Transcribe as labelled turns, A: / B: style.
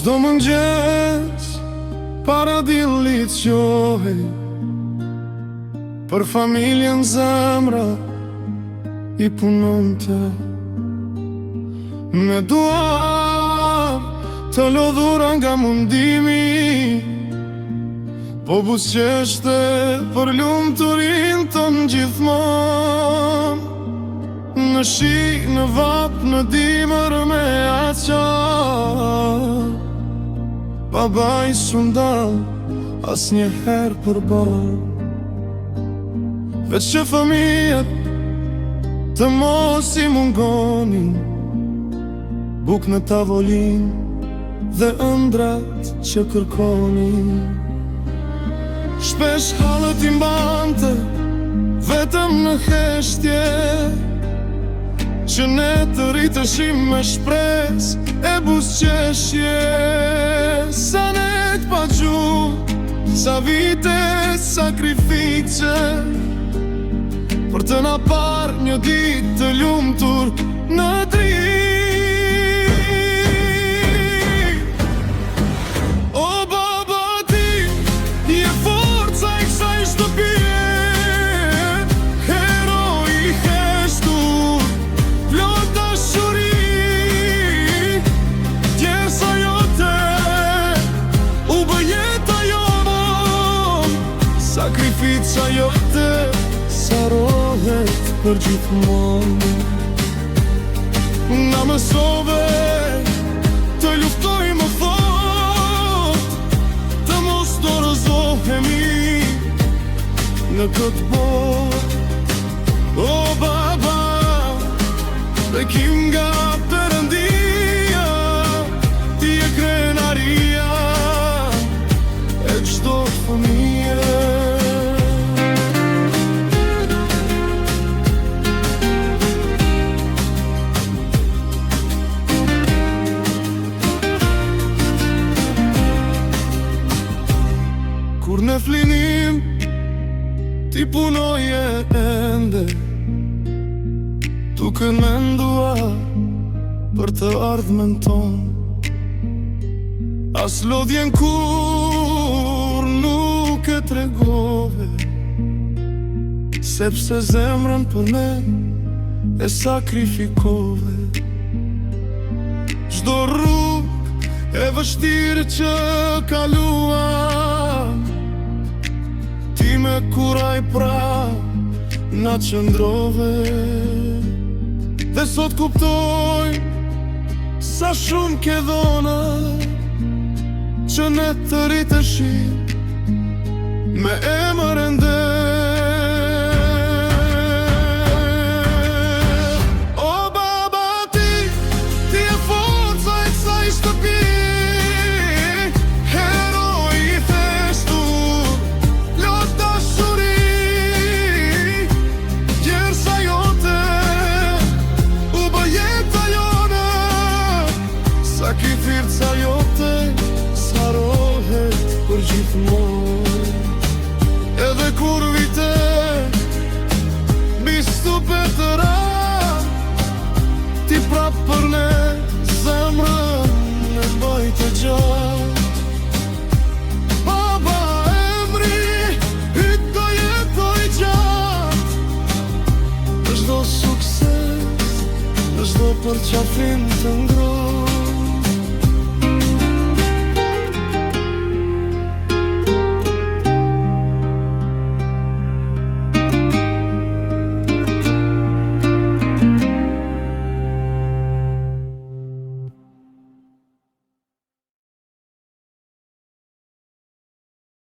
A: Çdo mëngjes para dillit qohej për familjen zemra I punonte me duar të lodhura nga mundimi, po buzëqeshte për lumturin tonë gjithmon. Në shi, në vap, në dimër me aqar, baba I s'undal as njëherë për bar. Veç që fëmijët të mos I mungonin, buk në tavolin dhe ëndrat që kërkonin. Shpesh halët I mbante vetëm në heshtje, që ne të rritëshim me shpres e buzëqeshje. Sa net pa gjuhë, sa vite sakrifice, për të na parë një ditë të lumtur në dritë. O baba ti, je forca I kësaj shtëpie, heroi I heshtur, plot dashuri, djersa jote, u bë jeta jonë, sakrifica jote sarohet për gjithmonë. Na mësove të luftoj më fort, të mos dorëzohemi në këtë botë. O baba, bekim nga Perëndia, ti je krenaria e çdo fëmije. Kur në flinim, ti punoje ende, duke mendua për të ardhmen tonë. As lodhjen kur nuk e tregove, sepse zemrën për ne e sakrifikove. Çdo rrugë e vështirë që kaluam, ti me kuraj prap na qëndrove. Dhe sot kuptoj sa shumë ke dhona, që ne të rritëshim me emër ende. O baba ti, ti je forca e kësaj shtëpie, heroi I heshtur, plot dashuri, djersa jote, u bë jeta jone, sakrifica jote sarohet për gjithmonë. Edhe kur vite bistupe të ra, ti prap për ne zemrën e mbajtë gjatë. Baba emri hyt do jetoj gjatë, në çdo sukses, në çdo përqafim të ngrohtë.